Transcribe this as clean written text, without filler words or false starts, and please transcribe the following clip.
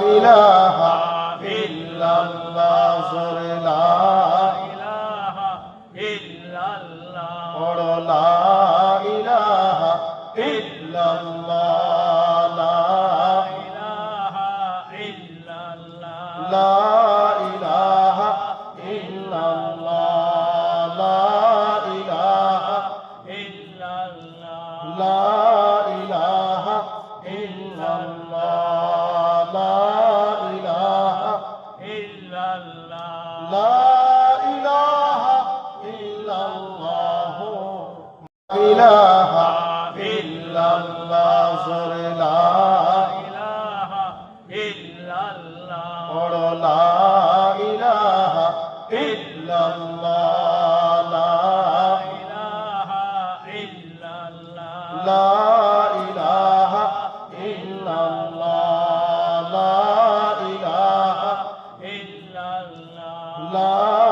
ইলাহা ইল্লাল্লাহ লা ইলাহা ইল্লাল্লাহ পড়ো লা ইলাহা ইল্লাল্লাহ লা ইলাহা ইল্লাল্লাহ লা ইলাহা ইল্লাল্লাহ লা ইলাহা ইল্লাল্লাহ লা ইলাহা ইল্লাল্লাহ লা ইলাহা ইল্লাল্লাহ লা ইলাহা ইল্লাল্লাহ ইলাহা ইল্লাল্লাহ লা ইলাহা ইল্লাল্লাহ পড়ো লা ইলাহা ইল্লাল্লাহ লা ইলাহা ইল্লাল্লাহ লা ইলাহা ইল্লাল্লাহ লা ইলাহা ইল্লাল্লাহ লা